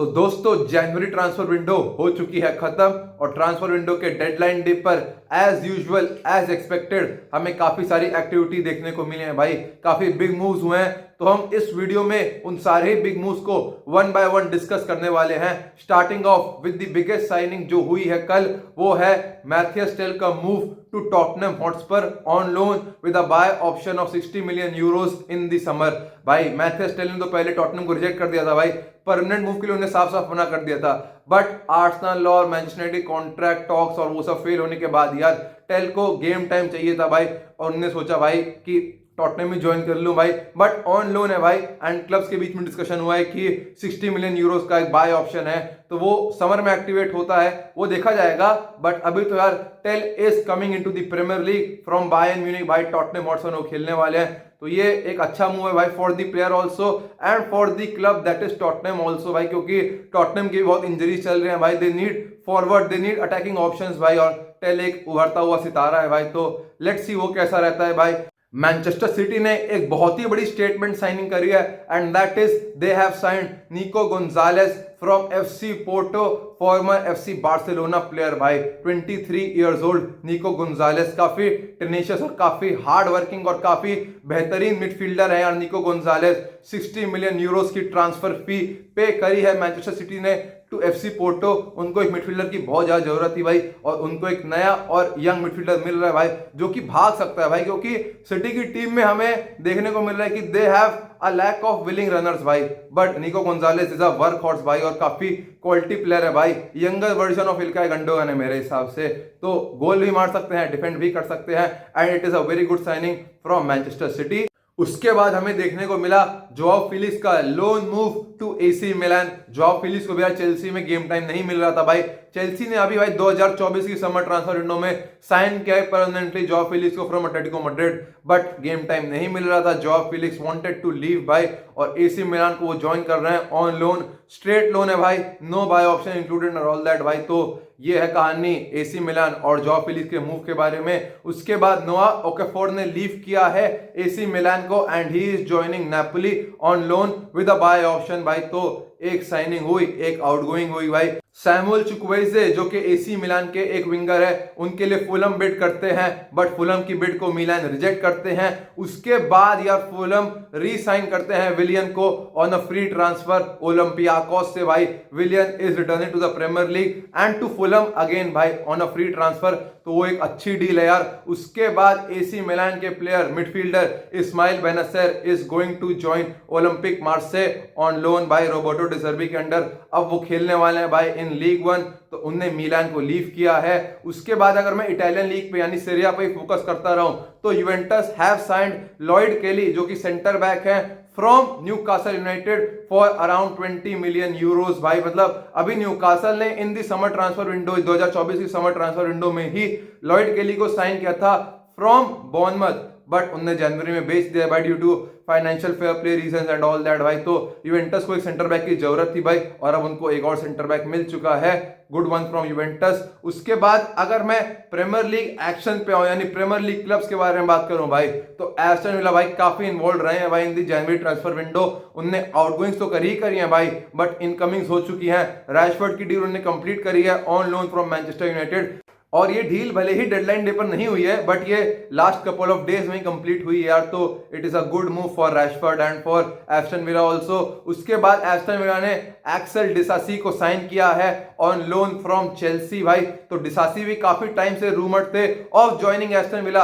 तो दोस्तों जनवरी transfer window हो चुकी है खत्म और ट्रांसफर विंडो के डेडलाइन डे पर एज यूजुअल एज एक्सपेक्टेड हमें काफी सारी एक्टिविटी देखने को मिली है भाई। काफी बिग मूव्स हुए हैं तो हम इस वीडियो में उन सारे बिग मूव्स को वन बाय वन डिस्कस करने वाले हैं। Starting off with the biggest signing जो हुई है कल, वो है मैथियस टेल का move to Tottenham Hotspur on loan with a buy option of 60 million euros in the summer. भाई मैथियस टेल ने तो पहले टॉटनहम को रिजेक्ट कर दिया था भाई, परमानेंट मूव के लिए उन्हें साफ साफ मना कर दिया था। बट आर्सेनल और मैनचेस्टर यूनाइटेड कॉन्ट्रैक्ट टॉक्स और वो सब फेल होने के बाद यार टेल को गेम टाइम चाहिए था भाई, और उन्होंने सोचा भाई कि टॉटनहम में ज्वाइन कर लूं भाई, बट ऑन लोन है भाई। एंड क्लब्स के बीच में डिस्कशन हुआ है कि 60 मिलियन यूरोस का एक बाय ऑप्शन है, तो वो समर में एक्टिवेट होता है, वो देखा जाएगा। बट अभी तो यार Tel is coming into the Premier League from Bayern Munich भाई, टॉटनहम हॉटस्पर वो खेलने वाले हैं, तो ये एक अच्छा मूव है भाई for the player also and for the club that is Tottenham also भाई, क्योंकि टॉटनहम की बहुत इंजरीज चल रहे हैं भाई। They need forward, they need attacking options भाई, और टेल एक उभरता हुआ सितारा है भाई, तो लेट्स सी वो कैसा रहता है भाई। मैनचेस्टर सिटी ने एक बहुत ही बड़ी स्टेटमेंट साइनिंग करी है and that is they have signed Nico Gonzalez from FC Porto, former FC Barcelona player भाई। 23 इयर्स ओल्ड निको गोंजालेस काफी टेनिशियस और काफी हार्ड वर्किंग और काफी बेहतरीन मिडफील्डर है यार निको गोंजालेस। 60 मिलियन यूरोस की ट्रांसफर फी पे करी है मैनचेस्टर सिटी ने टू एफसी पोर्टो। उनको एक मिडफील्डर की बहुत ज्यादा जरूरत थी भाई, और उनको एक नया और यंग मिडफील्डर मिल रहा है भाई जो कि भाग सकता है भाई, क्योंकि सिटी की टीम में हमें देखने को मिल रहा है कि they have a lack of willing runners भाई, but Nico Gonzalez is a work horse भाई और काफी क्वालिटी प्लेयर है भाई। Younger version of Ilkay Gundogan है मेरे हिसाब से, तो गोल भी मार सकते हैं, डिफेंड भी कर सकते हैं and it is a very good signing from Manchester City. उसके बाद हमें देखने को मिला जोआओ फेलिक्स का loan move to AC Milan. Joao Felix को भी यार चेल्सी में गेम टाइम नहीं मिल रहा था भाई, चेल्सी ने अभी भाई 2024 की समर ट्रांसफर विंडो में साइन किया है परमानेंटली जोआओ फेलिक्स को from Atletico Madrid, but game time नहीं मिल रहा था। Joao Felix wanted to leave भाई, और एसी मिलान को वो ज्वाइन कर रहे हैं ऑन लोन, स्ट्रेट लोन है भाई, नो बाय ऑप्शन इंक्लूडेड और ऑल दैट भाई। तो ये है कहानी एसी मिलान और जोआओ फेलिक्स के मूव के बारे में। उसके बाद नोआ ओकाफोर ने लीव किया है एसी मिलान को and he is joining Napoli on loan with a buy option भाई। तो एक साइनिंग हुई, एक आउटगोइंग हुई भाई। सैमुअल चुक्वेज़े जो कि एसी मिलान के एक विंगर है, उनके लिए फुलम बिड करते हैं, बट फुलम की बिड को मिलान रिजेक्ट करते हैं। उसके बाद यार फुलम री साइन करते हैं विलियन को on a free transfer Olympiacos से भाई। Willian is returning to the Premier League and to Fulham again भाई ऑन अ फ्री ट्रांसफर, तो वो एक अच्छी डील है यार। उसके बाद एसी मिलान के player midfielder Ismael Bennacer is going to join Olympique Marseille on loan भाई रोबर्टो डी ज़र्बी के अंडर। अब वो खेलने वाले हैं भाई इन लीग वन, तो उनने मिलान को लीव किया है। उसके बाद अगर मैं इटालियन लीग पे यानी सीरिया पे फोकस करता रहूं तो यूवेंटस हैव साइंड लॉयड केली जो कि सेंटर बैक है from Newcastle United for around 20 million Euros भाई। मतलब अभी न्यूकासल ने इन दी समर ट्रांसफर विंडो 2024 की समर ट्रांसफर विंडो में ही लॉयड केली को साइन किया था फ्रॉम बॉर्नमथ, बट उन्होंने जनवरी में बेच दिया भाई due to financial fair play reasons and all that भाई। तो यूवेंटस को एक सेंटर बैक की जरूरत थी भाई, और अब उनको एक और सेंटर बैक मिल चुका है, गुड वन फ्रॉम यूवेंटस। उसके बाद अगर मैं प्रीमियर लीग एक्शन पे आऊं यानी प्रीमियर लीग क्लब्स के बारे में बात करूं भाई, तो एस्टन विला भाई काफी इन्वॉल्व रहे हैं भाई इन दी जनवरी ट्रांसफर विंडो। उनने आउटगोइंग्स तो करी है भाई, बट इनकमिंग्स हो चुकी हैं। रैशफोर्ड की डील उन्होंने कंप्लीट करी है on loan from Manchester United, और ये डील भले ही डेडलाइन डे पर नहीं हुई है, बट ये लास्ट कपल ऑफ डेज में कंप्लीट हुई है यार, तो it is a good move for Rashford and for Aston villa also. उसके बाद एस्टन विला ने एक्सेल डिसासी को साइन किया है ऑन लोन फ्रॉम चेल्सी भाई। तो डिसासी भी काफी टाइम से रूमर्ड थे of joining Aston villa,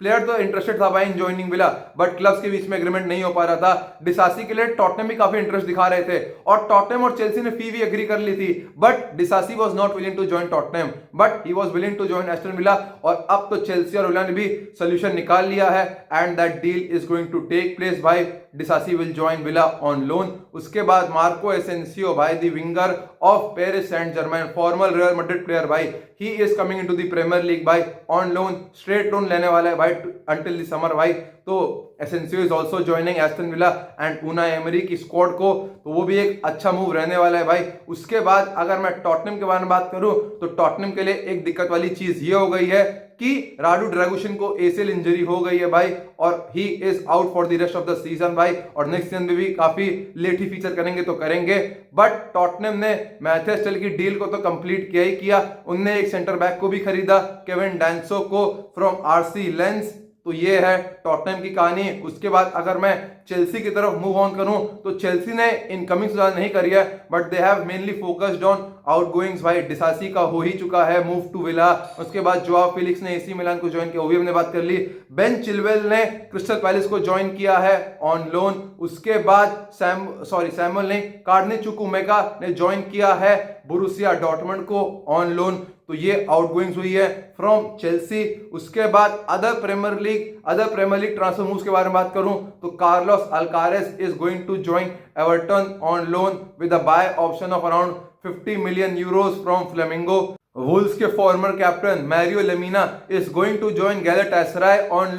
player तो इंटरेस्टेड था भाई in joining villa, but clubs के बीच में एग्रीमेंट नहीं हो पा रहा था। डिसासी के लिए टॉटनहम भी काफी इंटरेस्ट दिखा रहे थे, और टॉटनहम और चेल्सी ने फी भी एग्री कर ली थी, but Disasi was not willing to join Tottenham, but he was willing to join Aston Villa. और अब तो चेल्सी और विला ने भी सोल्यूशन निकाल लिया है and that deal is going to take place भाई। Disasi will join Villa on loan. उसके बाद मार्को एसेंसियो भाई the winger of Paris Saint Germain, former Real Madrid player भाई, he is coming into the Premier League भाई on loan, straight loan लेने वाला है भाई अंटिल द समर भाई। तो Asensio is also joining Aston Villa and Unai Emery की squad को, तो वो भी एक अच्छा मूव रहने वाला है भाई। उसके बाद अगर मैं टॉटनहम के बारे में बात करूं तो टॉटनहम के लिए एक दिक्कत वाली चीज ये हो गई है कि राडू ड्रैगुशन को एसीएल इंजरी हो गई है भाई और he is out for the rest of the season भाई, और नेक्स्ट सीजन में भी काफी लेट ही फीचर करेंगे तो करेंगे। बट टॉटनहम ने मैथ्यूस टेल की डील को तो कंप्लीट किया ही किया, उनने एक सेंटर बैक को भी खरीदा, केविन डांसो को फ्रॉम आरसी लेंस। तो ये है टॉटनहम की कहानी। उसके बाद अगर मैं चेल्सी की तरफ मूव ऑन करूं तो चेल्सी ने इनकमिंग ज्यादा नहीं करी है, but they have mainly focused on आउटगोइंग्स भाई। डिसासी का हो ही चुका है मूव टू विला, उसके बाद जोआओ फेलिक्स ने एसी मिलान को ज्वाइन किया, वो भी हमने बात कर ली। बेन चिलवेल ने क्रिस्टल पैलेस को ज्वाइन किया है ऑन लोन। उसके बाद सैमुअल ने कार्डनी चुकुमेगा ने ज्वाइन किया है बोरुसिया डॉर्टमंड को ऑन लोन। तो ये आउटगोइंग्स हुई है फ्रॉम चेल्सी। उसके बाद other Premier League transfer moves के बारे में बात करूं तो Carlos Alcaraz is going to join Everton on loan with a buy option of around 50 million euros from Flamengo. Wolves के former captain Mario Lemina is going to join Galatasaray on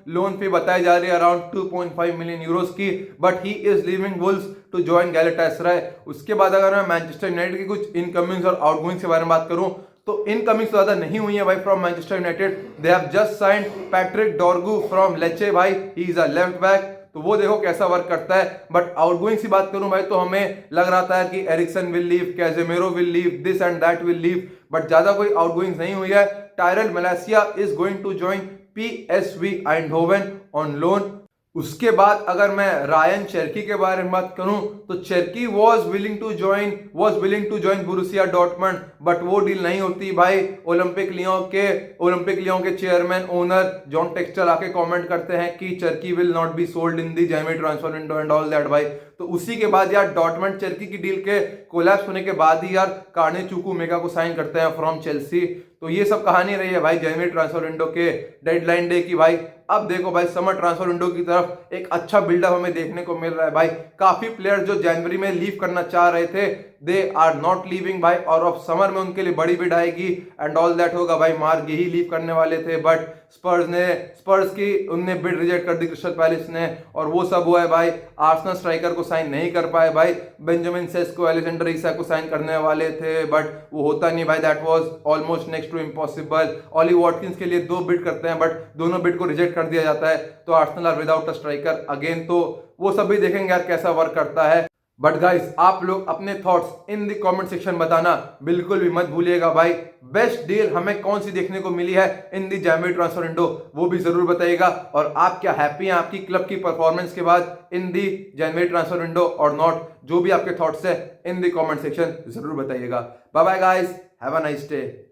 loan fee बताई जा रही है around 2.5 million Euros की, but he is leaving Wolves to join Galatasaray. उसके बाद अगर मैं मैनचेस्टर यूनाइटेड की कुछ इनकमिंग्स और आउटगोइंग्स के बारे में बात करूं तो इनकमिंग ज्यादा नहीं हुई है भाई from Manchester United. They have just signed Patrick Dorgu from Lecce भाई, he is a left back, तो वो देखो कैसा वर्क करता है। बट आउटगोइंग की बात करूं भाई तो हमें लग रहा था कि Eriksen will leave, Casemiro will leave, this and that will leave, but ज्यादा कोई आउटगोइंग नहीं हुई है। Tyrell Malacia is going to join PSV Eindhoven on loan. उसके बाद अगर मैं रायन चेरकी के बारे में बात करूं तो Cherki was willing to join Borussia Dortmund, but वो डील नहीं होती भाई। ओलंपिक लियों के चेयरमैन ओनर जॉन टेक्सचर आके कमेंट करते हैं कि Cherki will not be sold in the January transfer window and all that भाई। तो उसी के बाद यार डॉर्टमंड चेरकी की डील के कोलैप्स होने के बाद ही यार कार्डनी चुकुमेगा को साइन करते हैं फ्रॉम चेल्सी। तो ये सब कहानी रही है भाई जानुअरी ट्रांसफर विंडो के डेडलाइन डे की भाई। अब देखो भाई समर ट्रांसफर विंडो की तरफ एक अच्छा बिल्डअप हमें देखने को मिल रहा है भाई। काफी प्लेयर जो जनवरी में लीव करना चाह रहे थे दे आर नॉट लीविंग भाई, और अब समर में उनके लिए बड़ी बिड आएगी एंड ऑल दैट होगा भाई। मार्ग यही लीव करने वाले थे बट स्पर्स की उनने बिड रिजेक्ट कर दी क्रिस्टल पैलेस ने, और वो सब हुआ है भाई। आर्सेनल स्ट्राइकर को साइन नहीं कर पाए भाई, बेंजामिन सेस्को, अलेक्जेंडर इसाक को साइन करने वाले थे बट वो होता नहीं भाई, that was almost next to impossible. Ollie Watkins के लिए 2 बिड करते हैं बट दोनों बिड को रिजेक्ट कर दिया जाता है, तो Arsenal are without a striker again. तो वो सब भी देखेंगे यार कैसा वर्क करता है। बट गाइस आप लोग अपने thoughts in the comment section बताना बिल्कुल भी मत भूलिएगा भाई। बेस्ट डील हमें कौन सी देखने को मिली है in the January transfer window वो भी जरूर बताइएगा, और आप क्या हैप्पी हैं आपकी क्लब की परफॉर्मेंस के बाद in the January transfer window और नॉट। जो भी आपके थॉट्स है इन द कमेंट सेक्शन जरूर बताइएगा। Bye bye guys, have a nice day.